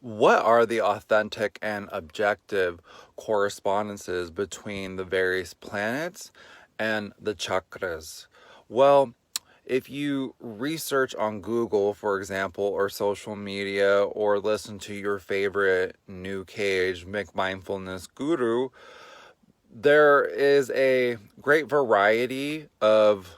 what are the authentic and objective correspondences between the various planets and the chakras? Well, if you research on Google, for example, or social media, or listen to your favorite New Cage McMindfulness guru, there is a great variety of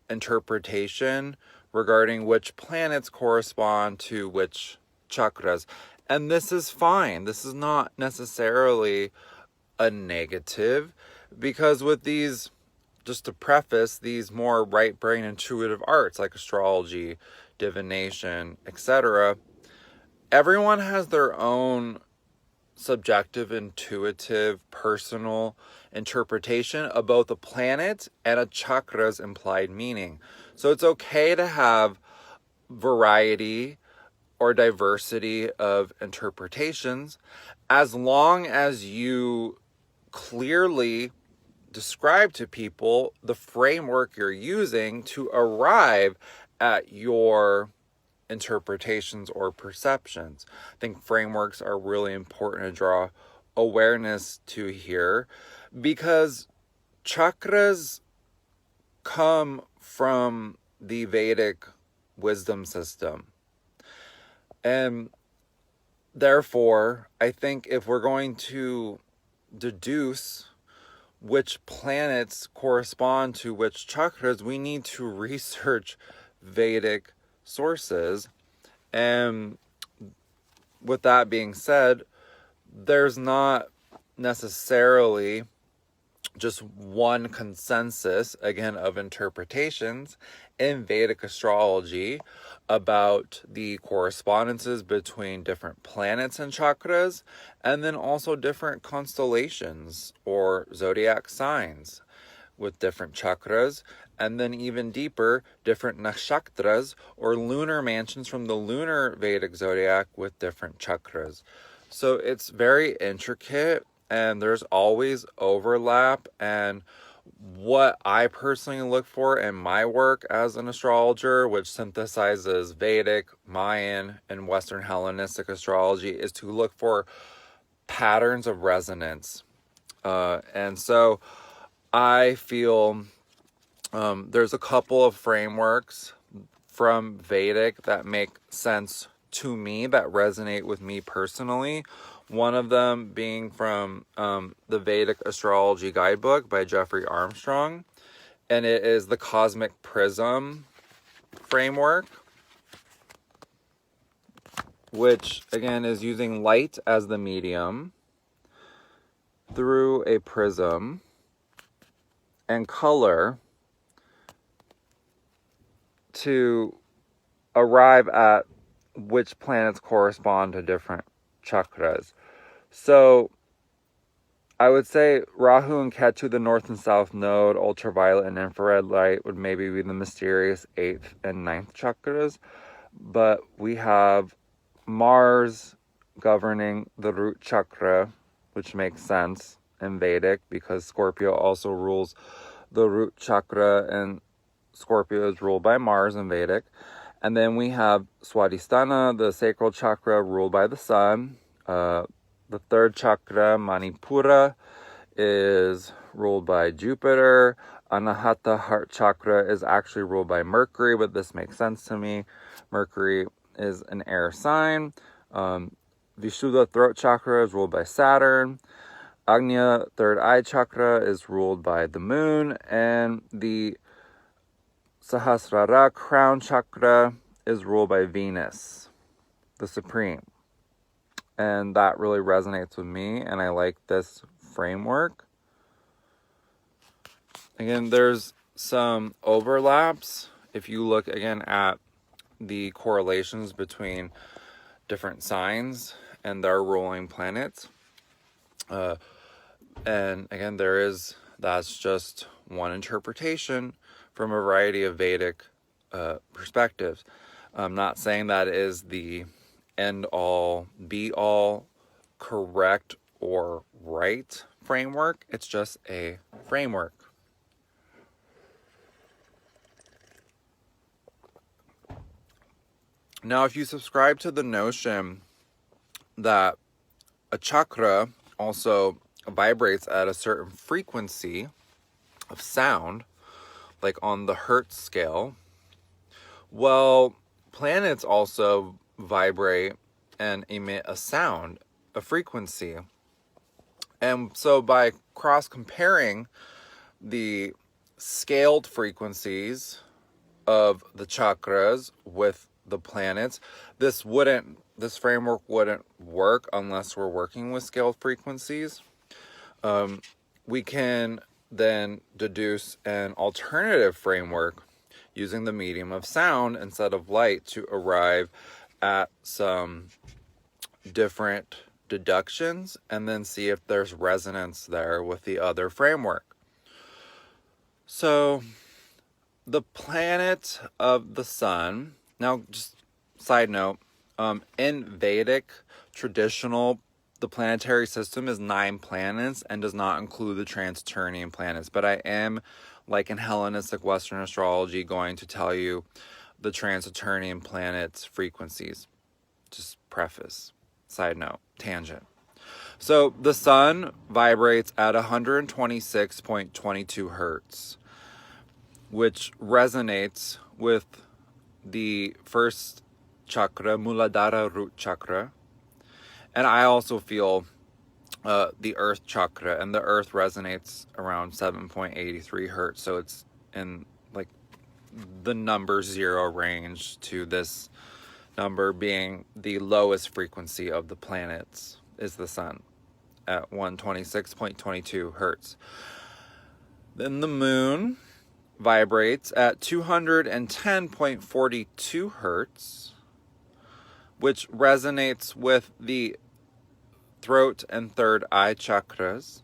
interpretation regarding which planets correspond to which chakras. And this is fine. This is not necessarily a negative, because with these, just to preface, these more right brain intuitive arts like astrology, divination, etc., everyone has their own subjective, intuitive, personal interpretation of both a planet and a chakra's implied meaning. So it's okay to have variety or diversity of interpretations as long as you clearly describe to people the framework you're using to arrive at your interpretations or perceptions. I think frameworks are really important to draw awareness to here, because chakras come from the Vedic wisdom system. And therefore, I think if we're going to deduce which planets correspond to which chakras, we need to research Vedic sources. And with that being said, there's not necessarily just one consensus, again, of interpretations in Vedic astrology about the correspondences between different planets and chakras, and then also different constellations or zodiac signs with different chakras, and then even deeper, different nakshatras or lunar mansions from the lunar Vedic zodiac with different chakras. So it's very intricate, and there's always overlap. And what I personally look for in my work as an astrologer, which synthesizes Vedic, Mayan, and Western Hellenistic astrology, is to look for patterns of resonance. And so I feel there's a couple of frameworks from Vedic that make sense to me, that resonate with me personally. One of them being from the Vedic Astrology Guidebook by Jeffrey Armstrong, and it is the Cosmic Prism framework, which again is using light as the medium through a prism and color to arrive at which planets correspond to different chakras. So I would say Rahu and Ketu, the north and south node, ultraviolet and infrared light would maybe be the mysterious 8th and 9th chakras. But we have Mars governing the root chakra, which makes sense in Vedic because Scorpio also rules the root chakra, and Scorpio is ruled by Mars in Vedic. And then we have Swadhisthana, the sacral chakra, ruled by the sun. The third chakra, Manipura, is ruled by Jupiter. Anahata, heart chakra, is actually ruled by Mercury, but this makes sense to me. Mercury is an air sign. Vishuddha, throat chakra, is ruled by Saturn. Agnya, third eye chakra, is ruled by the moon. And the Sahasrara, crown chakra, is ruled by Venus, the supreme. And that really resonates with me, and I like this framework. Again, there's some overlaps if you look again at the correlations between different signs and their ruling planets. And again, that's just one interpretation from a variety of Vedic perspectives. I'm not saying that is the end all, be all, correct or right framework. It's just a framework. Now, if you subscribe to the notion that a chakra also vibrates at a certain frequency of sound, like on the Hertz scale. Well, planets also vibrate and emit a sound, a frequency. And so by cross-comparing the scaled frequencies of the chakras with the planets, this framework wouldn't work unless we're working with scaled frequencies. We can then deduce an alternative framework using the medium of sound instead of light to arrive at some different deductions and then see if there's resonance there with the other framework. So the planet of the sun, now just side note, in Vedic traditional, the planetary system is 9 planets and does not include the trans-Saturnian planets. But I am, like in Hellenistic Western astrology, going to tell you the trans-Saturnian planets' frequencies. Just preface, side note, tangent. So the sun vibrates at 126.22 hertz, which resonates with the first chakra, Muladhara root chakra. And I also feel the earth chakra, and the earth resonates around 7.83 hertz. So it's in like the number 0 range to this number being the lowest frequency of the planets is the sun at 126.22 hertz. Then the moon vibrates at 210.42 hertz, which resonates with the throat and third eye chakras,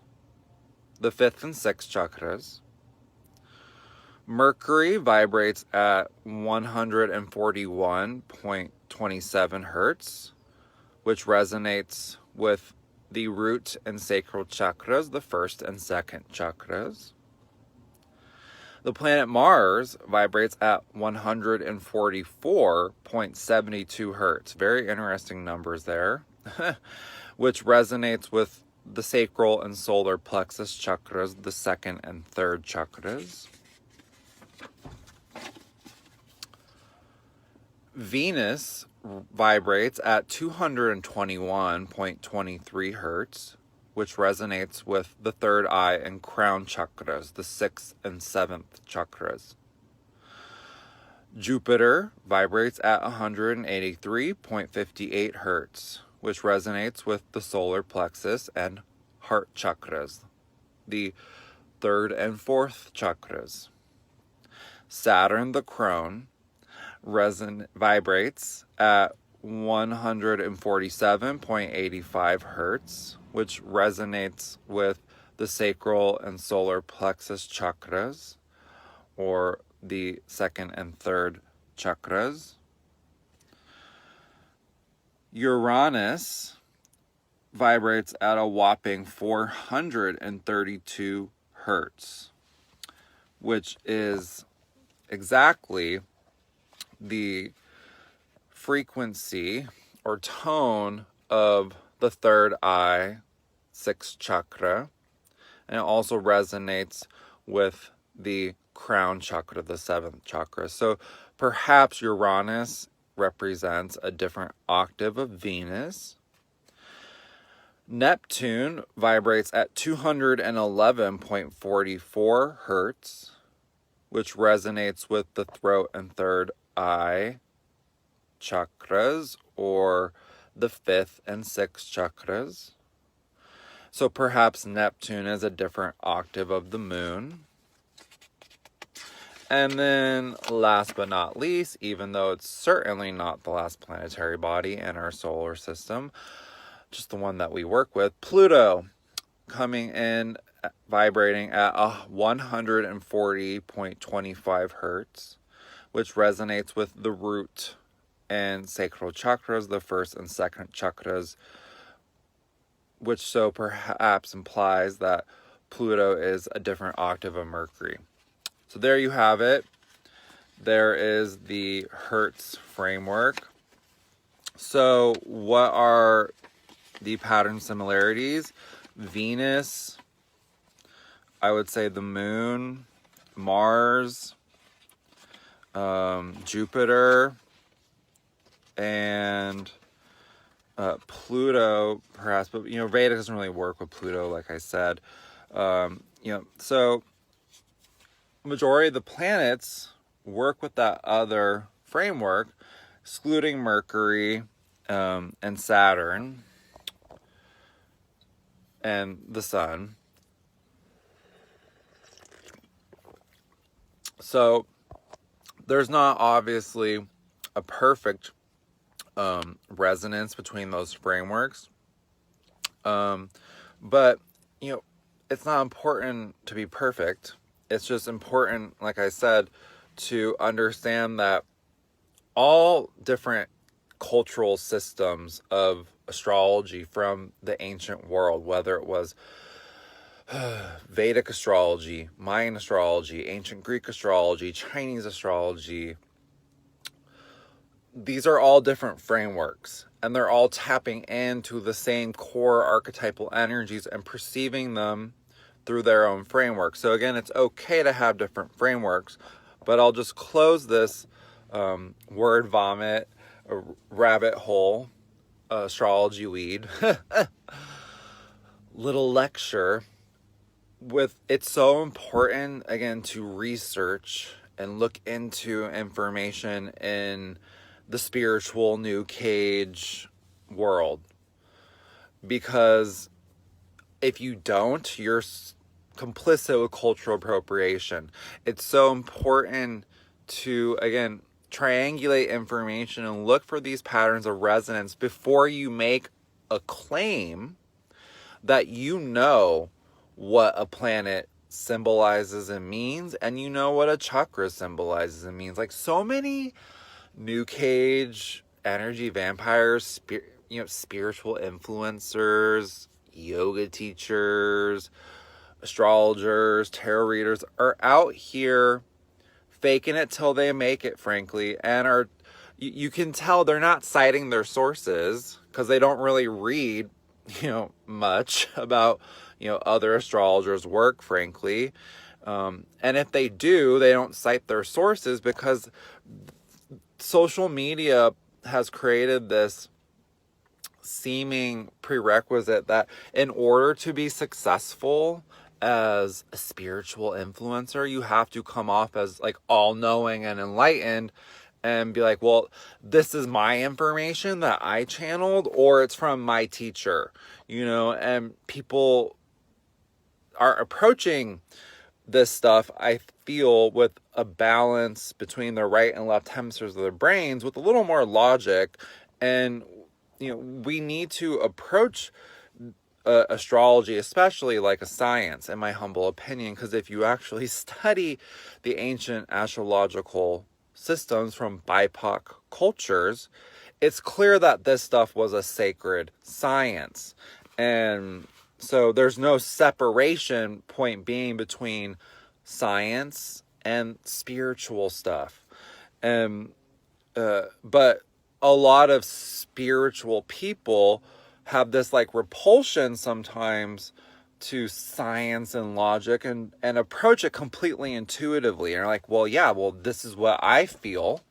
the 5th and 6th chakras. Mercury vibrates at 141.27 hertz, which resonates with the root and sacral chakras, the 1st and 2nd chakras. The planet Mars vibrates at 144.72 hertz. Very interesting numbers there. Which resonates with the sacral and solar plexus chakras, the 2nd and 3rd chakras. Venus vibrates at 221.23 hertz, which resonates with the 3rd eye and crown chakras, the 6th and 7th chakras. Jupiter vibrates at 183.58 hertz, which resonates with the solar plexus and heart chakras, the 3rd and 4th chakras. Saturn, the crone, vibrates at 147.85 hertz, which resonates with the sacral and solar plexus chakras, or the 2nd and 3rd chakras. Uranus vibrates at a whopping 432 hertz, which is exactly the frequency or tone of the 3rd eye, 6th chakra, and it also resonates with the crown chakra, the 7th chakra. So perhaps Uranus represents a different octave of Venus. Neptune vibrates at 211.44 hertz, which resonates with the throat and 3rd eye chakras, or the 5th and 6th chakras. So perhaps Neptune is a different octave of the moon. And then last but not least, even though it's certainly not the last planetary body in our solar system, just the one that we work with, Pluto, coming in vibrating at 140.25 hertz, which resonates with the root and sacral chakras, the 1st and 2nd chakras, which so perhaps implies that Pluto is a different octave of Mercury. So there you have it. There is the Hertz framework. So what are the pattern similarities. Venus, I would say the moon, Mars, Jupiter, and Pluto, perhaps. But, Vedic doesn't really work with Pluto, like I said. So majority of the planets work with that other framework, excluding Mercury and Saturn and the Sun. So there's not obviously a perfect resonance between those frameworks. But, it's not important to be perfect. It's just important, like I said, to understand that all different cultural systems of astrology from the ancient world, whether it was Vedic astrology, Mayan astrology, ancient Greek astrology, Chinese astrology, these are all different frameworks, and they're all tapping into the same core archetypal energies and perceiving them through their own framework. So again, it's okay to have different frameworks, but I'll just close this word vomit, rabbit hole, astrology weed, little lecture with, it's so important, again, to research and look into information in the spiritual new cage world. Because if you don't, you're complicit with cultural appropriation. It's so important to, again, triangulate information and look for these patterns of resonance before you make a claim that you know what a planet symbolizes and means, and you know what a chakra symbolizes and means. Like, so many new cage energy vampires, spiritual influencers, yoga teachers, astrologers, tarot readers are out here faking it till they make it, frankly, and you can tell they're not citing their sources because they don't really read much about other astrologers' work, frankly, and if they do, they don't cite their sources because social media has created this seeming prerequisite that in order to be successful as a spiritual influencer, you have to come off as like all-knowing and enlightened and be like, well, this is my information that I channeled, or it's from my teacher, and people are approaching this stuff, I feel, with a balance between the right and left hemispheres of their brains with a little more logic. And we need to approach astrology, especially like a science, in my humble opinion, because if you actually study the ancient astrological systems from BIPOC cultures, it's clear that this stuff was a sacred science. And so there's no separation, point being, between science and spiritual stuff. But a lot of spiritual people have this like repulsion sometimes to science and logic and approach it completely intuitively. And are like, well, this is what I feel.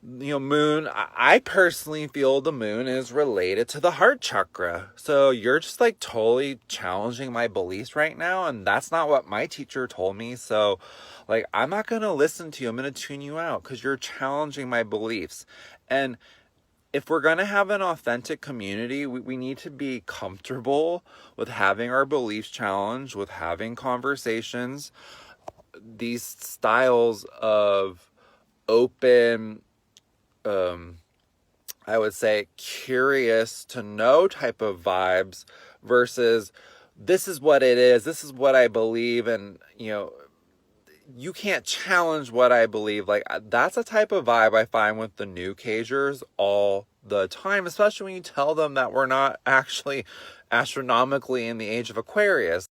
Moon, I personally feel the moon is related to the heart chakra. So you're just like totally challenging my beliefs right now. And that's not what my teacher told me. So like, I'm not going to listen to you. I'm going to tune you out because you're challenging my beliefs. And if we're going to have an authentic community, we need to be comfortable with having our beliefs challenged, with having conversations. These styles of open, I would say, curious to know type of vibes versus this is what it is, this is what I believe, and you can't challenge what I believe. Like, that's a type of vibe I find with the new cagers all the time, especially when you tell them that we're not actually astronomically in the age of Aquarius.